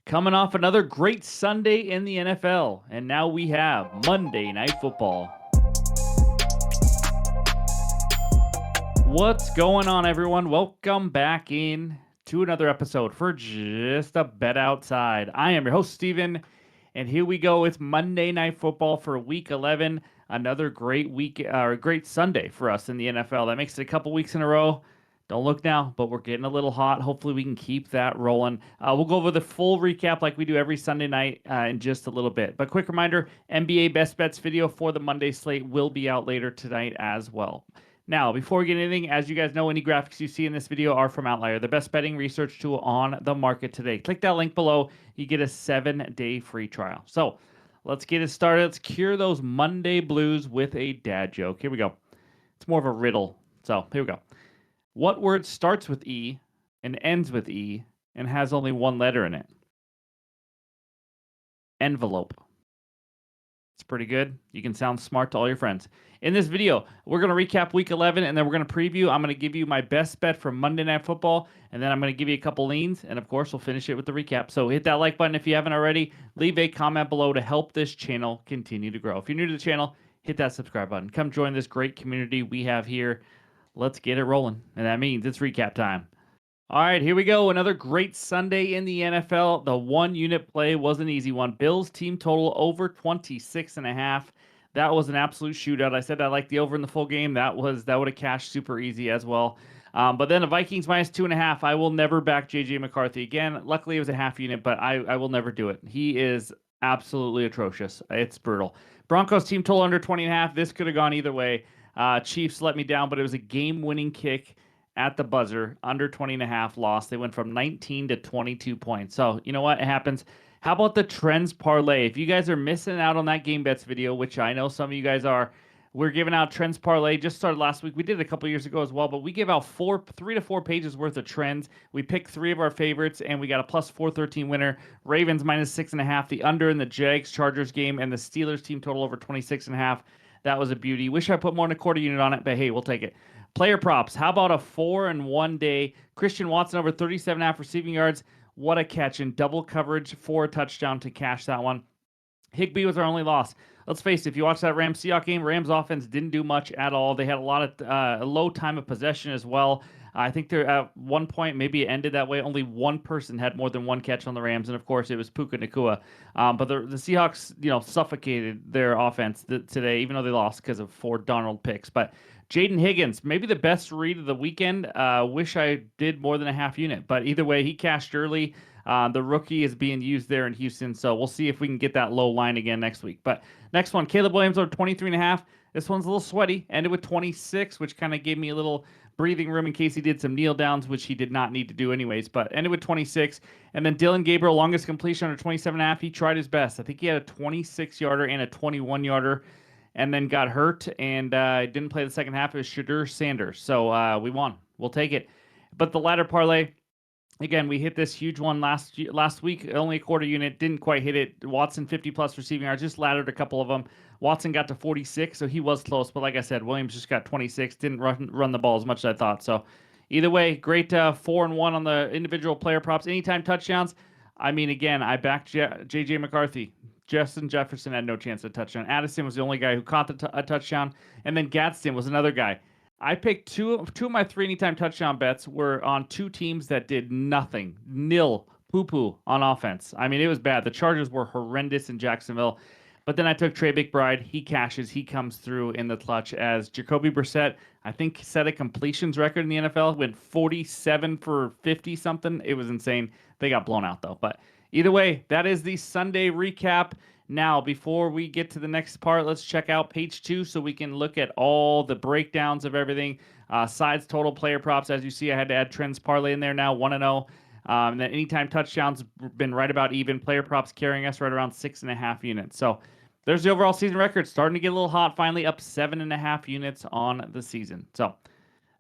Coming off another great Sunday in the NFL, and now we have Monday Night Football. What's going on, everyone? Welcome back in to another episode for Just a Bet Outside. I am your host, Steven, and here we go. It's Monday Night Football for Week 11. Another great week, great Sunday for us in the NFL. That makes it a couple weeks in a row. Don't look now, but we're getting a little hot. Hopefully we can keep that rolling. We'll go over the full recap like we do every Sunday night in just a little bit. But quick reminder, NBA Best Bets video for the Monday slate will be out later tonight as well. Now, before we get anything, as you guys know, any graphics you see in this video are from OUTLIER, the best betting research tool on the market today. Click that link below. You get a 7-day free trial. So let's get it started. Let's cure those Monday blues with a dad joke. Here we go. It's more of a riddle. So here we go. What word starts with E and ends with E and has only one letter in it? Envelope. It's pretty good. You can sound smart to all your friends. In this video, we're going to recap Week 11, and then we're going to preview. I'm going to give you my best bet for Monday Night Football, and then I'm going to give you a couple leans, and of course, we'll finish it with the recap. So hit that like button if you haven't already. Leave a comment below to help this channel continue to grow. If you're new to the channel, hit that subscribe button. Come join this great community we have here. Let's get it rolling, and that means it's recap time. All right, here we go. Another great Sunday in the NFL. The one-unit play was an easy one. Bills team total over 26.5. That was an absolute shootout. I said I liked the over in the full game. That would have cashed super easy as well. But then the Vikings minus 2.5. I will never back J.J. McCarthy again. Luckily, it was a half unit, but I will never do it. He is absolutely atrocious. It's brutal. Broncos team total under 20.5. This could have gone either way. Chiefs let me down, but it was a game-winning kick at the buzzer, under 20.5 loss. They went from 19 to 22 points. So, you know what? It happens. How about the trends parlay? If you guys are missing out on that game bets video, which I know some of you guys are, we're giving out trends parlay. Just started last week. We did it a couple years ago as well, but we give out 3 to 4 pages worth of trends. We pick 3 of our favorites, and we got a plus 413 winner. Ravens minus 6.5, the under in the Jags Chargers game, and the Steelers team total over 26.5. That was a beauty. Wish I put more than a quarter unit on it, but hey, we'll take it. Player props. How about a 4-in-1 day? Christian Watson over 37.5 receiving yards. What a catch in double coverage for a touchdown to cash that one. Higbee was our only loss. Let's face it, if you watch that Rams-Seahawks game, Rams offense didn't do much at all. They had a lot of low time of possession as well. I think they're at one point, maybe it ended that way. Only one person had more than one catch on the Rams, and of course, it was Puka Nacua. But the Seahawks, suffocated their offense today, even though they lost because of 4 Darnold picks. But Jaden Higgins, maybe the best read of the weekend. Wish I did more than a half unit, but either way, he cashed early. The rookie is being used there in Houston, so we'll see if we can get that low line again next week. But next one, Caleb Williams over 23.5. This one's a little sweaty. Ended with 26, which kind of gave me a little breathing room in case he did some kneel downs, which he did not need to do anyways, but ended with 26. And then Dylan Gabriel, longest completion under 27.5. He tried his best. I think he had a 26-yarder and a 21-yarder, and then got hurt and didn't play the second half. It was Shadur Sanders. So we won. We'll take it. But the ladder parlay, again, we hit this huge one last week. Only a quarter unit. Didn't quite hit it. Watson, 50-plus receiving yards. Just laddered a couple of them. Watson got to 46, so he was close. But like I said, Williams just got 26. Didn't run the ball as much as I thought. So either way, great 4-1 on the individual player props. Anytime touchdowns. I mean, again, I backed J.J. McCarthy. Justin Jefferson had no chance at a touchdown. Addison was the only guy who caught a touchdown. And then Gadsden was another guy. I picked two of my 3 anytime touchdown bets were on 2 teams that did nothing. Nil. Poo-poo on offense. I mean, it was bad. The Chargers were horrendous in Jacksonville. But then I took Trey McBride. He cashes. He comes through in the clutch as Jacoby Brissett, I think, set a completions record in the NFL. Went 47 for 50-something. It was insane. They got blown out, though. But either way, that is the Sunday recap. Now, before we get to the next part, let's check out page 2 so we can look at all the breakdowns of everything. Sides, total, player props. As you see, I had to add trends parlay in there now, 1-0. And then anytime touchdowns been right about even. Player props carrying us right around 6.5 units. So there's the overall season record. Starting to get a little hot. Finally up 7.5 units on the season. So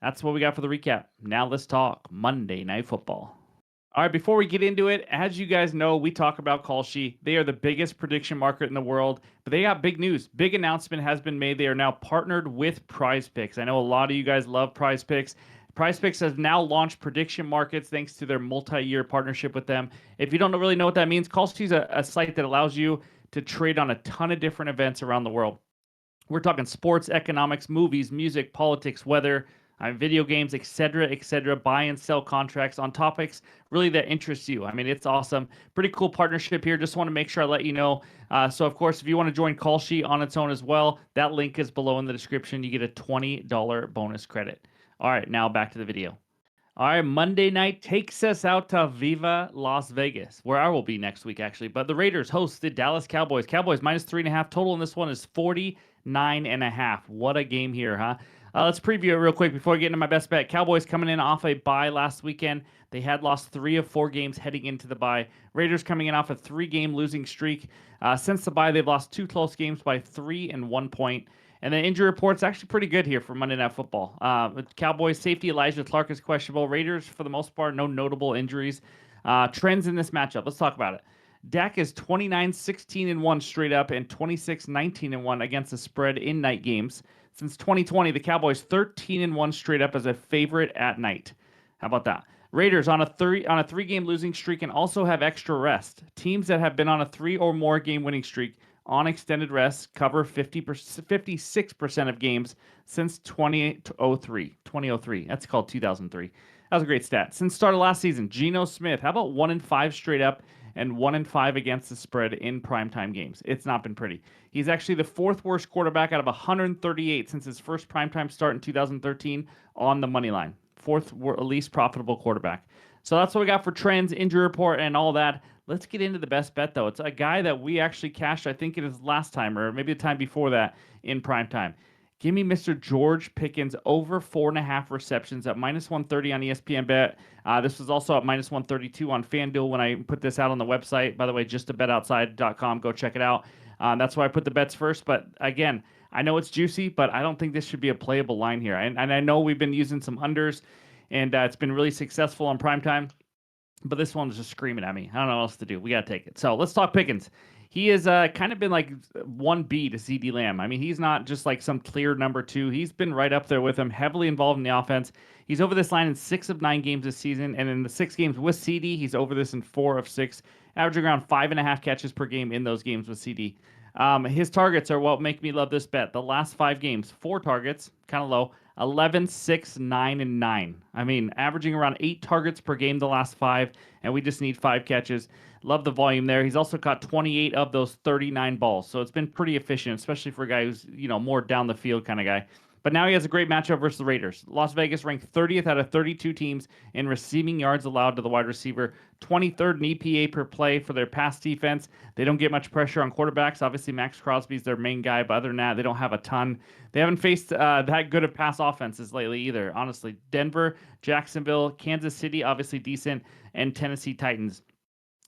that's what we got for the recap. Now let's talk Monday Night Football. All right, before we get into it, as you guys know, we talk about KALSHI. They are the biggest prediction market in the world, but they got big news. Big announcement has been made. They are now partnered with Prize Picks. I know a lot of you guys love Prize Picks. PrizePicks has now launched prediction markets thanks to their multi-year partnership with them. If you don't really know what that means, KALSHI is a site that allows you to trade on a ton of different events around the world. We're talking sports, economics, movies, music, politics, weather, video games, etc., buy and sell contracts on topics really that interest you. I mean, it's awesome. Pretty cool partnership here. Just want to make sure I let you know. So, of course, if you want to join KALSHI on its own as well, that link is below in the description. You get a $20 bonus credit. All right, now back to the video. All right, Monday night takes us out to Viva Las Vegas, where I will be next week, actually. But the Raiders host the Dallas Cowboys. Cowboys minus 3.5 total, and this one is 49.5. What a game here, huh? Let's preview it real quick before I get into my best bet. Cowboys coming in off a bye last weekend. They had lost 3 of 4 games heading into the bye. Raiders coming in off a 3-game losing streak. Since the bye, they've lost 2 close games by 3 and 1 point. And the injury report's actually pretty good here for Monday Night Football. Cowboys safety Elijah Clark is questionable. Raiders, for the most part, no notable injuries. Trends in this matchup. Let's talk about it. Dak is 29-16-1 straight up and 26-19-1 against the spread in night games. Since 2020, the Cowboys 13-1 straight up as a favorite at night. How about that? Raiders on a 3-game losing streak and also have extra rest. Teams that have been on a 3 or more game winning streak on extended rest cover 56% of games since 2003. That's called 2003. That was a great stat. Since start of last season, Geno Smith, how about 1-5 straight up and 1-5 against the spread in primetime games? It's not been pretty. He's actually the 4th worst quarterback out of 138 since his first primetime start in 2013 on the money line. 4th least profitable quarterback. So that's what we got for trends, injury report, and all that. Let's get into the best bet, though. It's a guy that we actually cashed, I think it is last time, or maybe the time before that, in primetime. Give me Mr. George Pickens over 4.5 receptions at minus 130 on ESPN Bet. This was also at minus 132 on FanDuel when I put this out on the website. By the way, justabetoutside.com. Go check it out. That's why I put the bets first. But again, I know it's juicy, but I don't think this should be a playable line here. And I know we've been using some unders, and it's been really successful on primetime. But this one's just screaming at me. I don't know what else to do. We got to take it. So let's talk Pickens. He has kind of been like 1B to CD Lamb. I mean, he's not just like some clear number 2. He's been right up there with him, heavily involved in the offense. He's over this line in 6 of 9 games this season. And in the 6 games with CD, he's over this in 4 of 6, averaging around 5.5 catches per game in those games with CD. His targets are what make me love this bet. The last 5 games, 4 targets, kind of low. 11, 6, 9, and 9. I mean, averaging around 8 targets per game the last 5, and we just need 5 catches. Love the volume there. He's also caught 28 of those 39 balls, so it's been pretty efficient, especially for a guy who's, more down the field kind of guy. But now he has a great matchup versus the Raiders. Las Vegas ranked 30th out of 32 teams in receiving yards allowed to the wide receiver, 23rd in EPA per play for their pass defense. They don't get much pressure on quarterbacks. Obviously, Max Crosby's their main guy, but other than that, they don't have a ton. They haven't faced that good of pass offenses lately either, honestly. Denver, Jacksonville, Kansas City, obviously decent, and Tennessee Titans.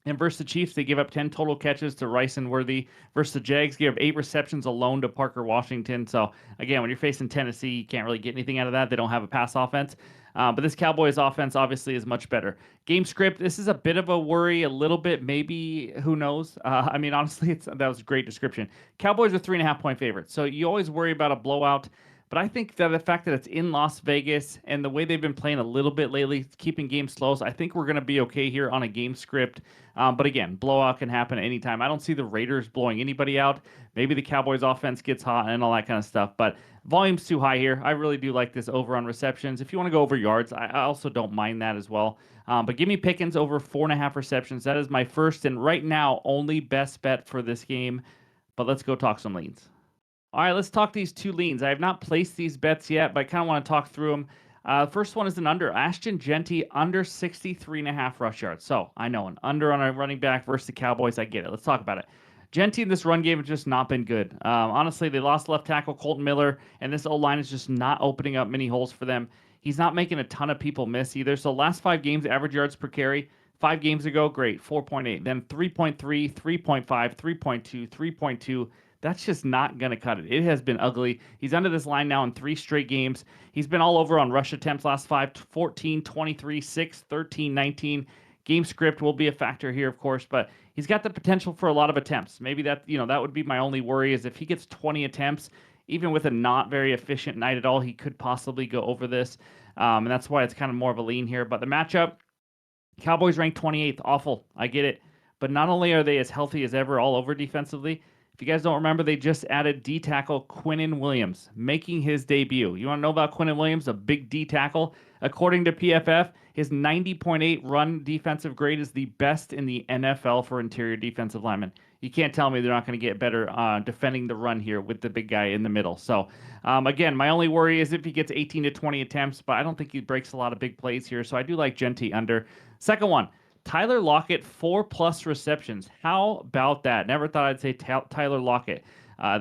And versus the Chiefs, they give up 10 total catches to Rice and Worthy. Versus the Jags, give up 8 receptions alone to Parker Washington. So, again, when you're facing Tennessee, you can't really get anything out of that. They don't have a pass offense. But this Cowboys offense obviously is much better. Game script, this is a bit of a worry, a little bit, maybe, who knows? I mean, honestly, that was a great description. Cowboys are 3.5-point favorites. So you always worry about a blowout. But I think that the fact that it's in Las Vegas and the way they've been playing a little bit lately, keeping games slow, I think we're going to be okay here on a game script. But again, blowout can happen anytime. I don't see the Raiders blowing anybody out. Maybe the Cowboys offense gets hot and all that kind of stuff. But volume's too high here. I really do like this over on receptions. If you want to go over yards, I also don't mind that as well. But give me Pickens over 4.5 receptions. That is my first and right now only best bet for this game. But let's go talk some leans. All right, let's talk these 2 leans. I have not placed these bets yet, but I kind of want to talk through them. First one is an under. Ashton Jeanty under 63.5 rush yards. So I know an under on a running back versus the Cowboys. I get it. Let's talk about it. Jeanty in this run game has just not been good. Honestly, they lost left tackle Colton Miller, and this O-line is just not opening up many holes for them. He's not making a ton of people miss either. So last 5 games, average yards per carry. 5 games ago, great, 4.8. Then 3.3, 3.5, 3.2, 3.2. That's just not going to cut it. It has been ugly. He's under this line now in 3 straight games. He's been all over on rush attempts last 5, 14, 23, 6, 13, 19. Game script will be a factor here, of course, but he's got the potential for a lot of attempts. Maybe that would be my only worry is if he gets 20 attempts, even with a not very efficient night at all, he could possibly go over this. And that's why it's kind of more of a lean here. But the matchup, Cowboys ranked 28th. Awful. I get it. But not only are they as healthy as ever all over defensively, if you guys don't remember, they just added D tackle Quinnen Williams, making his debut. You want to know about Quinnen Williams, a big D tackle? According to PFF, his 90.8 run defensive grade is the best in the NFL for interior defensive linemen. You can't tell me they're not going to get better defending the run here with the big guy in the middle. So, again, my only worry is if he gets 18 to 20 attempts, but I don't think he breaks a lot of big plays here. So I do like Genty under. Second one, Tyler Lockett, 4+ receptions. How about that? Never thought I'd say Tyler Lockett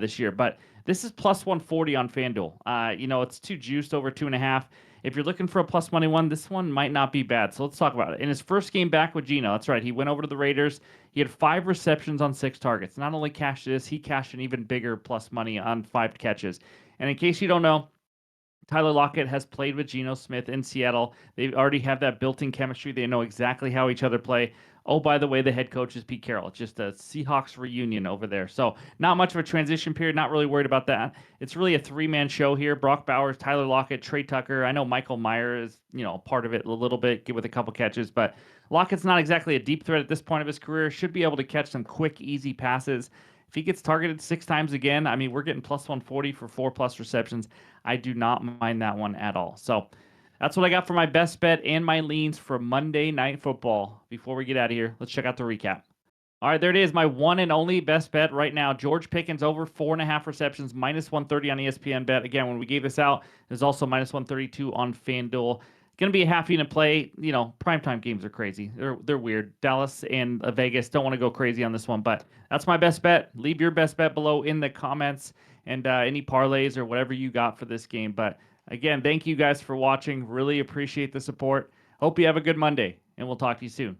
this year, but this is plus 140 on FanDuel. It's too juiced over 2.5. If you're looking for a plus money one, this one might not be bad. So let's talk about it. In his first game back with Geno, that's right, he went over to the Raiders. He had 5 receptions on 6 targets. Not only cashed this, he cashed an even bigger plus money on 5 catches. And in case you don't know, Tyler Lockett has played with Geno Smith in Seattle. They already have that built-in chemistry. They know exactly how each other play. Oh, by the way, the head coach is Pete Carroll. It's just a Seahawks reunion over there. So not much of a transition period. Not really worried about that. It's really a 3-man show here. Brock Bowers, Tyler Lockett, Trey Tucker. I know Michael Mayer is, part of it a little bit with a couple catches, but Lockett's not exactly a deep threat at this point of his career. Should be able to catch some quick, easy passes. If he gets targeted 6 times again, I mean, we're getting plus 140 for 4+ receptions. I do not mind that one at all. So that's what I got for my best bet and my leans for Monday Night Football. Before we get out of here, let's check out the recap. All right, there it is. My one and only best bet right now. George Pickens over 4.5 receptions, minus 130 on ESPN bet. Again, when we gave this out, there's also minus 132 on FanDuel. Going to be a half unit play. Primetime games are crazy. They're weird. Dallas and Vegas don't want to go crazy on this one, but that's my best bet. Leave your best bet below in the comments and any parlays or whatever you got for this game. But again, thank you guys for watching. Really appreciate the support. Hope you have a good Monday, and we'll talk to you soon.